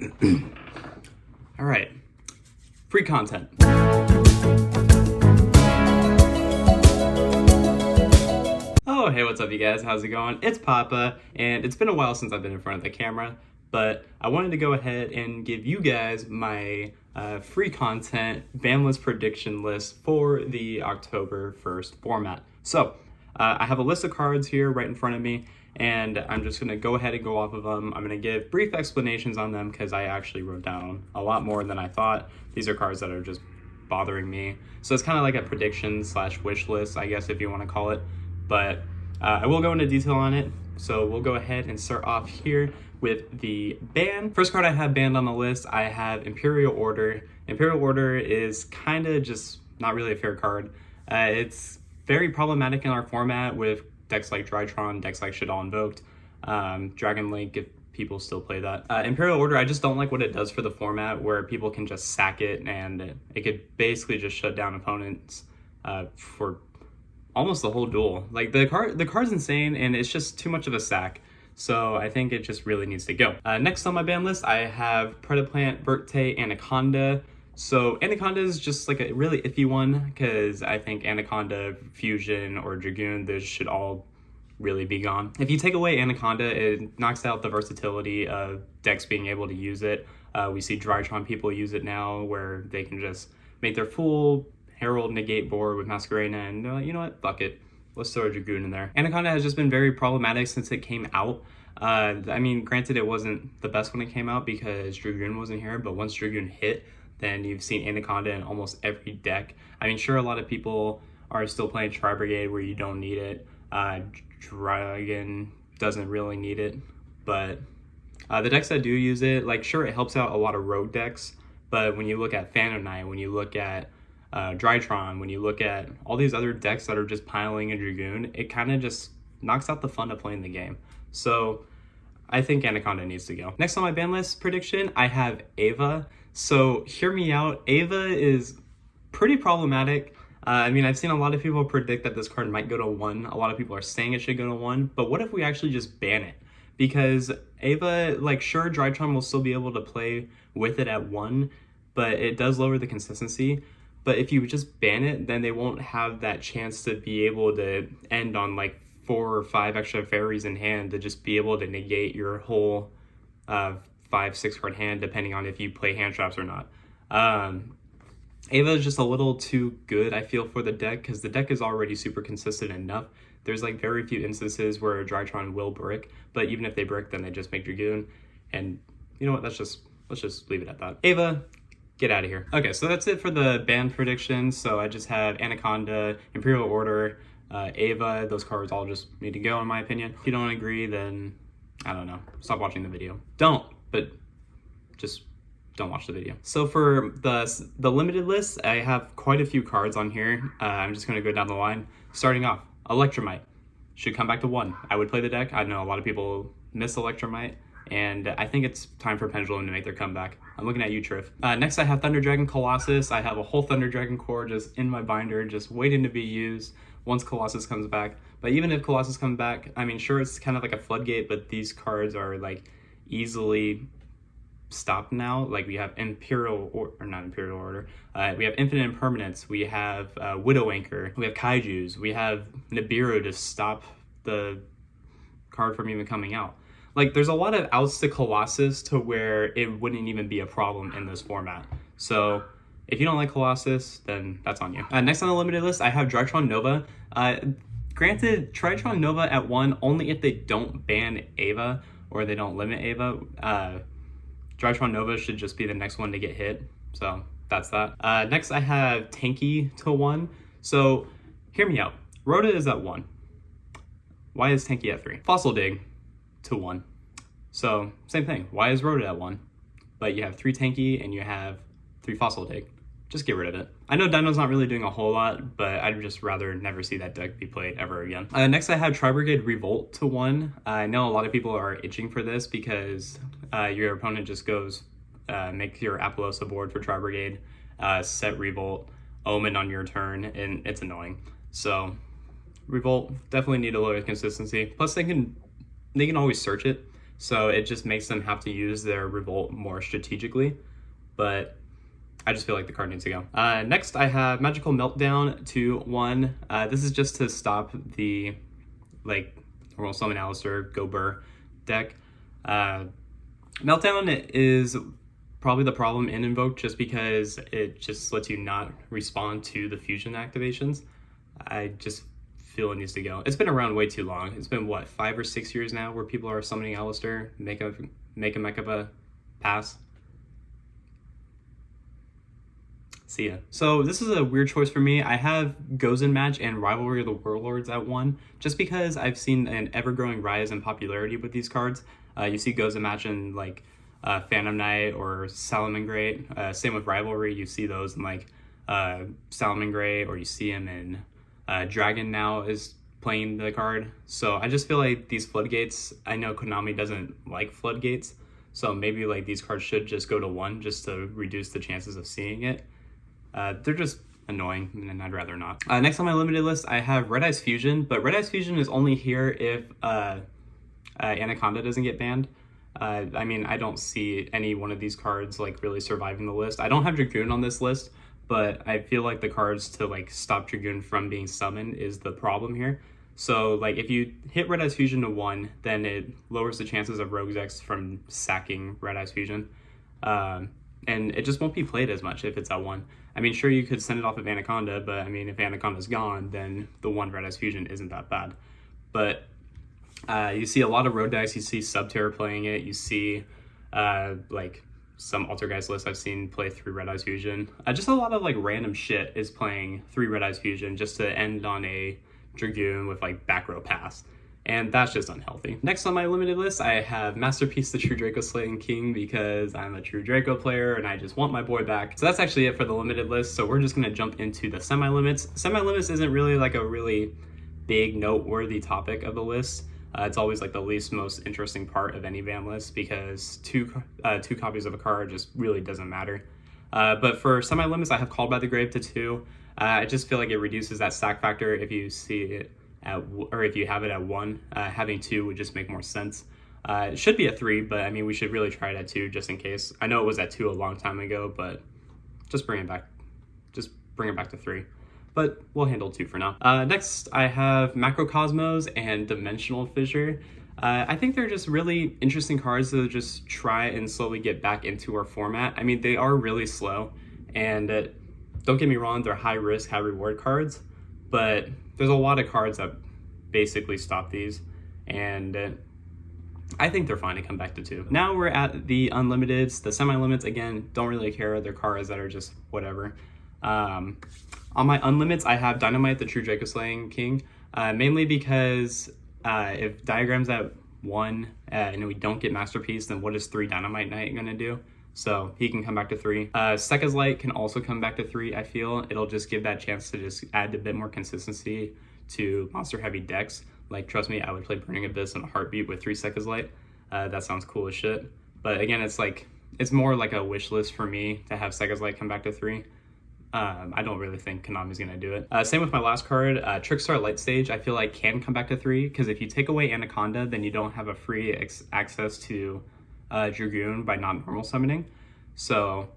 All right, free content. Oh, hey, what's up, you guys? How's it going? It's Papa, and it's been a while since I've been in front of the camera, but I wanted to go ahead and give you guys my free content Banlist prediction list for the October 1st format. So, I have a list of cards here right in front of me, and I'm just going to go ahead and go off of them. I'm going to give brief explanations on them because I actually wrote down a lot more than I thought. These are cards that are just bothering me. So it's kind of like a prediction slash wish list, I guess, if you want to call it. But I will go into detail on it. So we'll go ahead and start off here with the ban. First card I have banned on the list, I have Imperial Order. Imperial Order is kind of just not really a fair card. It's very problematic in our format with decks like Dractron, decks like Shaddoll Invoked, Dragon Link, if people still play that. Imperial Order, I just don't like what it does for the format, where people can just sack it and it could basically just shut down opponents for almost the whole duel. Like the card's insane and it's just too much of a sack. So I think it just really needs to go. Next on my ban list, I have Predaplant, Verte, Anaconda. So Anaconda is just like a really iffy one because I think Anaconda, Fusion, or Dragoon, those should all really be gone. If you take away Anaconda, it knocks out the versatility of decks being able to use it. We see Dractron people use it now where they can just make their full Herald negate board with Masquerena and they're like, you know what, fuck it. Let's throw a Dragoon in there. Anaconda has just been very problematic since it came out. I mean, granted, it wasn't the best when it came out because Dragoon wasn't here, but once Dragoon hit, then you've seen Anaconda in almost every deck. I mean, sure, a lot of people are still playing Tri-Brigade where you don't need it. Dragon doesn't really need it, but the decks that do use it, like, sure, it helps out a lot of rogue decks, but when you look at Phantom Knight, when you look at Dractron, when you look at all these other decks that are just piling in Dragoon, it kind of just knocks out the fun of playing the game. So I think Anaconda needs to go. Next on my ban list prediction, I have Ava. So hear me out, Ava is pretty problematic. I mean, I've seen a lot of people predict that this card might go to 1. A lot of people are saying it should go to 1, but what if we actually just ban it? Because Ava, like, sure, Dractron will still be able to play with it at 1, but it does lower the consistency. But if you just ban it, then they won't have that chance to be able to end on like 4 or 5 extra fairies in hand to just be able to negate your whole 5-6 card hand, depending on if you play hand traps or not. Ava is just a little too good, I feel, for the deck because the deck is already super consistent enough. There's like very few instances where Dractron will brick, but even if they brick, then they just make Dragoon. And you know what? Let's just leave it at that. Ava, get out of here. Okay, so that's it for the ban predictions. So I just have Anaconda, Imperial Order, Ava. Those cards all just need to go, in my opinion. If you don't agree, then I don't know. Stop watching the video. Don't, but just don't watch the video. So for the limited list, I have quite a few cards on here. I'm just gonna go down the line. Starting off, Electromite should come back to 1. I would play the deck. I know a lot of people miss Electromite, and I think it's time for Pendulum to make their comeback. I'm looking at you, Triff. Next, I have Thunder Dragon Colossus. I have a whole Thunder Dragon core just in my binder, just waiting to be used once Colossus comes back. But even if Colossus comes back, I mean, sure, it's kind of like a floodgate, but these cards are like easily stopped now. Like we have Imperial or not Imperial Order. We have Infinite Impermanence. We have Widow Anchor. We have Kaijus. We have Nibiru to stop the card from even coming out. Like, there's a lot of outs to Colossus to where it wouldn't even be a problem in this format. So if you don't like Colossus, then that's on you. Next on the limited list, I have Dractron Nova. Granted, Dractron Nova at 1 only if they don't ban Ava or they don't limit Ava. Dractron Nova should just be the next one to get hit. So that's that. Next, I have Tanki to 1. So hear me out. Rhoda is at 1. Why is Tanki at 3? Fossil Dig to 1. So same thing. Why is Rhoda at 1? But you have 3 Tanki and you have 3 Fossil Dig. Just get rid of it. I know Dino's not really doing a whole lot, but I'd just rather never see that deck be played ever again. Next, I have Tri-Brigade Revolt to 1. I know a lot of people are itching for this because your opponent just goes, make your Apollosa board for Tri-Brigade, set Revolt, Omen on your turn, and it's annoying. So Revolt definitely need a lower consistency. Plus they can always search it. so it just makes them have to use their Revolt more strategically, but I just feel like the card needs to go. Next, I have Magical Meltdown 2/1. This is just to stop the, like, normal summon Alistair, go Burr deck. Meltdown is probably the problem in Invoke just because it just lets you not respond to the fusion activations. I just feel it needs to go. It's been around way too long. It's been, what, 5 or 6 years now where people are summoning Alistair, make a Mechaba pass. See ya. So this is a weird choice for me. I have Gozen Match and Rivalry of the Warlords at 1, just because I've seen an ever-growing rise in popularity with these cards. You see Gozen Match in, like, Phantom Knight or Salamangreat. Same with Rivalry, you see those in, like, Salamangreat, or you see him in Dragon now is playing the card. So I just feel like these floodgates, I know Konami doesn't like floodgates, so maybe like these cards should just go to 1 just to reduce the chances of seeing it. They're just annoying, and I'd rather not. Next on my limited list, I have Red Eyes Fusion, but Red Eyes Fusion is only here if Anaconda doesn't get banned. I mean, I don't see any one of these cards like really surviving the list. I don't have Dragoon on this list, but I feel like the cards to like stop Dragoon from being summoned is the problem here. So like if you hit Red Eyes Fusion to 1, then it lowers the chances of Rogue decks from sacking Red Eyes Fusion. And it just won't be played as much if it's at 1. I mean, sure, you could send it off of Anaconda, but I mean, if Anaconda's gone, then the 1 Red Eyes Fusion isn't that bad. But you see a lot of road decks, you see Subterror playing it, you see like some Altergeist lists I've seen play 3 Red Eyes Fusion. Just a lot of like random shit is playing 3 Red Eyes Fusion just to end on a Dragoon with like back row pass. And that's just unhealthy. Next on my limited list, I have Masterpiece, the True Draco Slaying King, because I'm a True Draco player and I just want my boy back. So that's actually it for the limited list. So we're just gonna jump into the semi-limits. Semi-limits isn't really like a really big noteworthy topic of the list. It's always like the least most interesting part of any ban list because two copies of a card just really doesn't matter. But for semi-limits, I have Called by the Grave to 2. I just feel like it reduces that stack factor if you see it or if you have it at 1. Having 2 would just make more sense. It should be at 3, but I mean, we should really try it at 2 just in case. I know it was at 2 a long time ago, but just bring it back. Just bring it back to 3. But we'll handle 2 for now. Next, I have Macrocosmos and Dimensional Fissure. I think they're just really interesting cards to just try and slowly get back into our format. I mean, they are really slow, and don't get me wrong, they're high risk, high reward cards, but there's a lot of cards that basically stop these, and I think they're fine to come back to 2. Now we're at the Unlimiteds. The semi-limits, again, don't really care. They're cards that are just whatever. On my Unlimits, I have Dynamite, the True Draco Slaying King, mainly because if Diagram's at 1 and we don't get Masterpiece, then what is 3 Dynamite Knight gonna do? So he can come back to 3. Sekka's Light can also come back to 3, I feel. It'll just give that chance to just add a bit more consistency to monster-heavy decks. Like, trust me, I would play Burning Abyss in a heartbeat with 3 Sekka's Light. That sounds cool as shit. But again, it's more like a wish list for me to have Sekka's Light come back to 3. I don't really think Konami's gonna do it. Same with my last card, Trickstar Light Stage, I feel like can come back to 3, because if you take away Anaconda, then you don't have a free access to Dragoon by not normal summoning. So,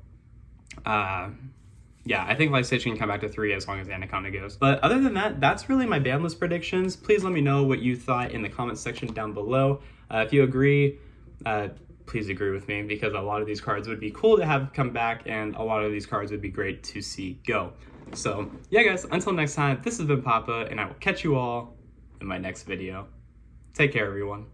yeah, I think Light Stage can come back to 3 as long as Anaconda goes. But other than that, that's really my ban list predictions. Please let me know what you thought in the comments section down below. If you agree, please agree with me, because a lot of these cards would be cool to have come back, and a lot of these cards would be great to see go. So yeah, guys, until next time, this has been Papa, and I will catch you all in my next video. Take care, everyone.